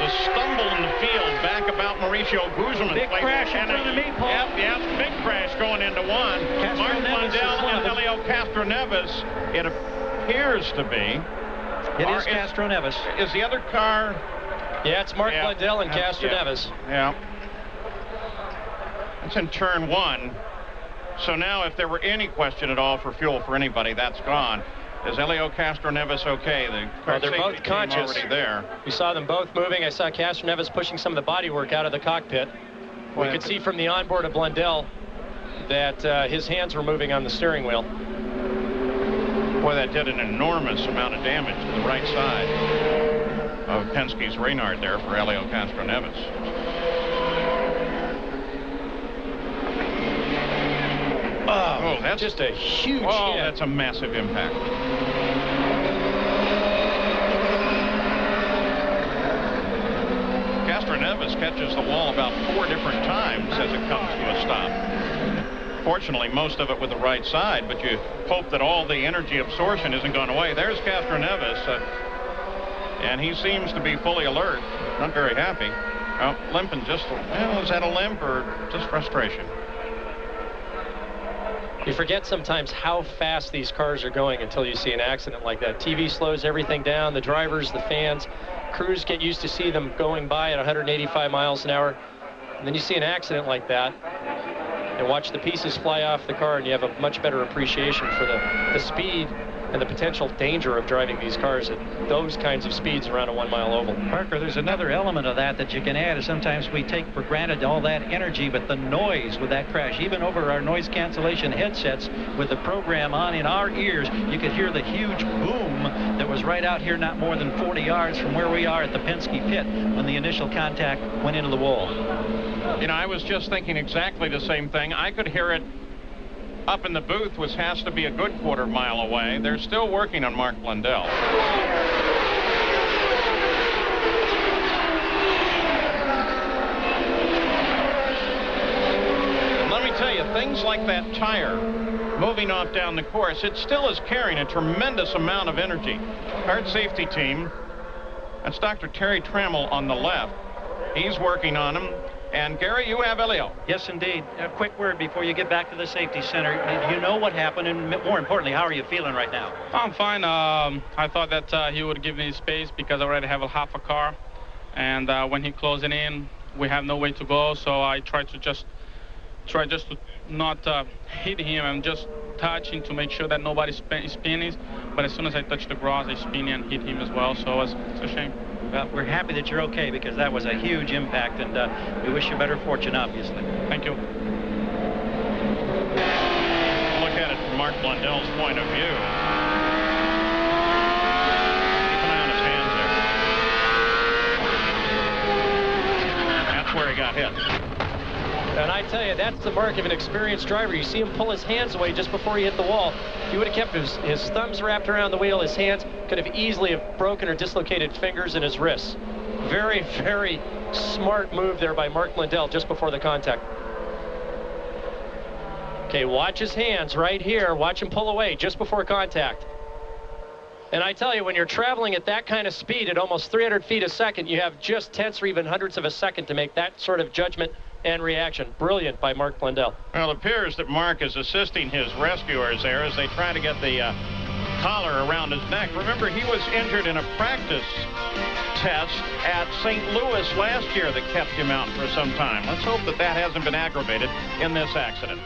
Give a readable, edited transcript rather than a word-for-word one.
a stumble in the field back about Mauricio Guzman's Big place. crash in front of me, Paul. Yep, big crash going into one. Mark Blundell and Helio Castroneves, it appears to be. It is Castroneves. Is the other car? Yeah, it's Mark Blundell and Castroneves. Yeah. It's in turn one. So now if there were any question at all for fuel for anybody, that's gone. Is Helio Castroneves okay? They're both conscious. Already there. We saw them both moving. I saw Castroneves pushing some of the bodywork out of the cockpit. We could see from the onboard of Blundell that his hands were moving on the steering wheel. Boy, that did an enormous amount of damage to the right side of Penske's Reynard there for Helio Castroneves. Oh, that's just a huge hit. That's a massive impact. Castroneves catches the wall about 4 different times as it comes to a stop. Fortunately, most of it with the right side, but you hope that all the energy absorption isn't gone away. There's Castroneves, and he seems to be fully alert, not very happy. Limping just, is that a limp or just frustration? You forget sometimes how fast these cars are going until you see an accident like that. TV slows everything down, the drivers, the fans, crews get used to see them going by at 185 miles an hour. And then you see an accident like that and watch the pieces fly off the car, and you have a much better appreciation for the speed and the potential danger of driving these cars at those kinds of speeds around a 1-mile oval. Parker, there's another element of that you can add. Sometimes we take for granted all that energy, but the noise with that crash, even over our noise cancellation headsets with the program on in our ears, you could hear the huge boom that was right out here not more than 40 yards from where we are at the Penske pit when the initial contact went into the wall. You know, I was just thinking exactly the same thing. I could hear it up in the booth, which has to be a good quarter mile away. They're still working on Mark Blundell. And let me tell you, things like that tire moving off down the course, it still is carrying a tremendous amount of energy. Hard safety team, that's Dr. Terry Trammell on the left. He's working on him. And Gary, you have Helio. Yes, indeed. A quick word before you get back to the safety center. Do you know what happened? And more importantly, how are you feeling right now? I'm fine. I thought that he would give me space because I already have a half a car. And when he closed it in, we have no way to go. So I tried to just to not hit him and just touching to make sure that nobody's spinning. But as soon as I touched the grass, I spin and hit him as well. So it's a shame. Well, we're happy that you're okay because that was a huge impact, and we wish you better fortune, obviously. Thank you. Look at it from Mark Blundell's point of view. Keep an eye on his hands there. That's where he got hit. And I tell you, that's the mark of an experienced driver. You see him pull his hands away just before he hit the wall. If he would have kept his thumbs wrapped around the wheel, his hands could have easily have broken or dislocated fingers and his wrists. Very, very smart move there by Mark Blundell just before the contact. Okay, watch his hands right here. Watch him pull away just before contact. And I tell you, when you're traveling at that kind of speed at almost 300 feet a second, you have just tenths or even hundredths of a second to make that sort of judgment and reaction. Brilliant by Mark Blundell. Well, it appears that Mark is assisting his rescuers there as they try to get the collar around his neck. Remember, he was injured in a practice test at St. Louis last year that kept him out for some time. Let's hope that that hasn't been aggravated in this accident.